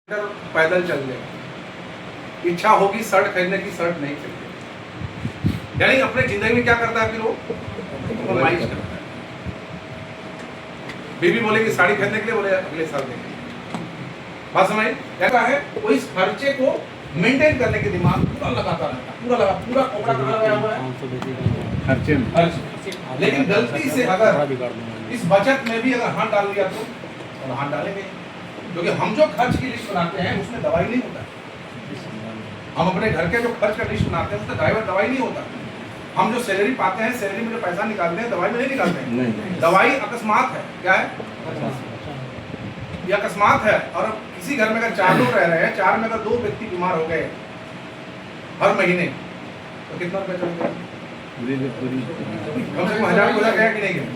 पैदल चल जाए, इच्छा होगी शर्ट खरीदने की, शर्ट नहीं खरीदे। यानी अपने जिंदगी में क्या करता है फिर वो कॉम्प्रोमाइज करता है। बीवी बोलेगी साड़ी खरीदने के लिए, बोले अगले साल देंगे। बात समझ क्या है, वो इस खर्चे को मेंटेन करने के दिमाग पूरा लगाता रहता है, पूरा कोपड़ा कहाँ लगाया हुआ है खर्चे में। लेकिन गलती से अगर इस बचत में भी अगर हाथ डाल दिया तो हाथ डालेंगे, क्योंकि हम जो खर्च की लिस्ट बनाते हैं उसमें दवाई नहीं होता। हम अपने घर के जो खर्च का लिस्ट बनाते हैं उसमें दवाई नहीं होता। हम जो सैलरी पाते हैं, सैलरी में जो पैसा निकालते हैं, दवाई में नहीं निकालते हैं। नहीं। दवाई अकस्मात है। क्या है? ये अकस्मात है। और किसी घर में अगर 4 लोग रह रहे हैं, 4 में अगर 2 व्यक्ति बीमार हो गए हर महीने, तो कितना रुपया चल गया? कम से कम 1000 हो गया कि नहीं गया?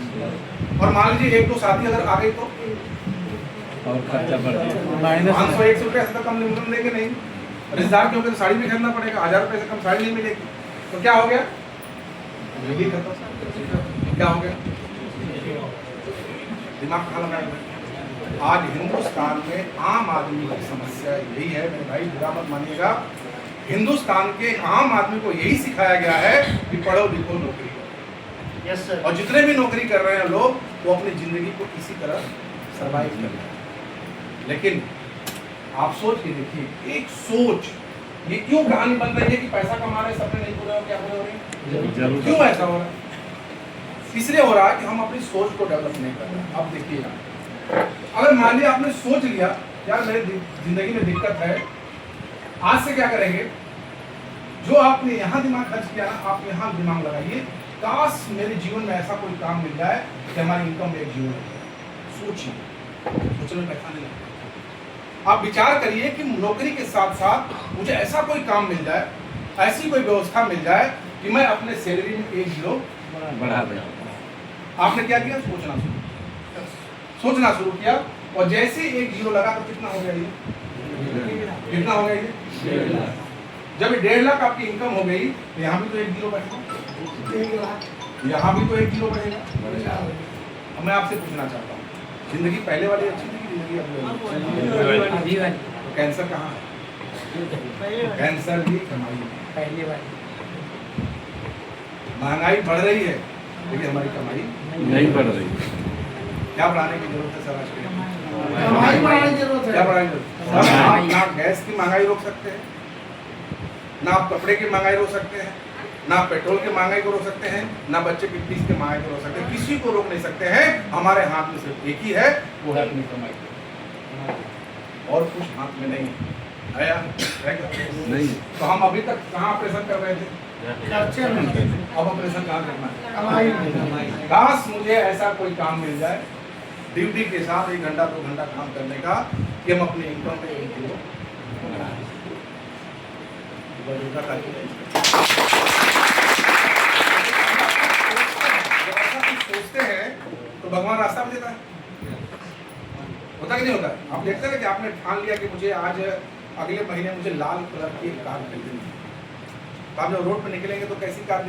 और मान लीजिए 1-2 साथी अगर आ गए तो और खर्चा बढ़ गया, 500-100 रुपये से कम निम्न देंगे नहीं। रिश्तेदार क्योंकि तो साड़ी भी खरीदना पड़ेगा, 1000 रुपये से कम साड़ी नहीं मिलेगी। तो क्या हो गया? क्या हो गया? दिमाग कहाँ लगाया? आज हिंदुस्तान में आम आदमी की समस्या यही है मेरे भाई, बुरा मत मानिएगा। हिंदुस्तान के आम आदमी को यही सिखाया गया है कि पढ़ो लिखो नौकरी करो। Yes sir. और जितने भी नौकरी कर रहे हैं लोग, वो अपनी जिंदगी को इसी तरह सर्वाइव कर रहे हैं। लेकिन आप सोच के देखिए, एक सोच ये क्यों कहानी बन रही है कि पैसा कमा रहे सपने नहीं पूरे हो, क्या पूरे हो रहे? क्यों ऐसा हो रहा है? इसलिए हो रहा है कि हम अपनी सोच को डेवलप नहीं कर रहे। अब देखिए, अगर मान लिया आपने सोच लिया यार मेरे जिंदगी में दिक्कत है, आज से क्या करेंगे? जो आपने यहाँ दिमाग खर्च किया ना, आप यहाँ दिमाग लगाइए, काश मेरे जीवन में ऐसा कोई काम मिल जाए कि हमारी इनकम में एक जीवन सोचिए, सोचने में पैसा नहीं लगता। आप विचार करिए कि नौकरी के साथ साथ मुझे ऐसा कोई काम मिल जाए, ऐसी कोई व्यवस्था मिल जाए कि मैं अपने सैलरी में 1 जीरो बढ़ा दें। आपने क्या किया? सोचना शुरू किया, और जैसे 1 जीरो लगा तो कितना हो गया ये? कितना हो गया ये? जब 1.5 लाख आपकी इनकम हो गई तो यहाँ भी तो 1 जीरो बढ़ेगा, यहाँ भी तो 1 जीरो बढ़ेगा। अब मैं आपसे पूछना चाहता हूँ, जिंदगी पहले वाली अच्छी थी कि जिंदगी अभी वाली? तो कैंसर कहाँ है? कैंसर भी कमाई पहले वाली। महंगाई बढ़ रही है लेकिन हमारी कमाई नहीं बढ़ रही। क्या बढ़ाने की जरूरत है सर? आज के कमाई बढ़ाने की जरूरत है। क्या बढ़ाने की जरूरत है? आप ना गैस की महंगाई रोक सकते हैं, ना आप कपड़े की महंगाई रोक सकते हैं, ना पेट्रोल की महंगाई को रोक सकते हैं, ना बच्चे की फीस की महंगाई को रोक सकते हैं। किसी को रोक नहीं सकते हैं। हमारे हाथ में सिर्फ एक ही है, वो है अपनी कमाई, और कुछ हाथ में नहीं आया नहीं। तो हम अभी तक कहाँ ऑपरेशन कर रहे थे? अब ऑपरेशन कहाँ करना है? काश मुझे ऐसा कोई काम मिल जाए ड्यूटी के साथ 1 घंटा 2 घंटा काम करने का, कि हम अपनी इनकम में 1 जीरो सोचते हैं तो भगवान रास्ता भी देता है। होता कि नहीं होता? आप देखते हैं कि आपने ठान लिया कि मुझे आज अगले महीने मुझे लाल कलर की एक कार खरीदनी है, तो आप जब रोड पे निकलेंगे तो कैसी कार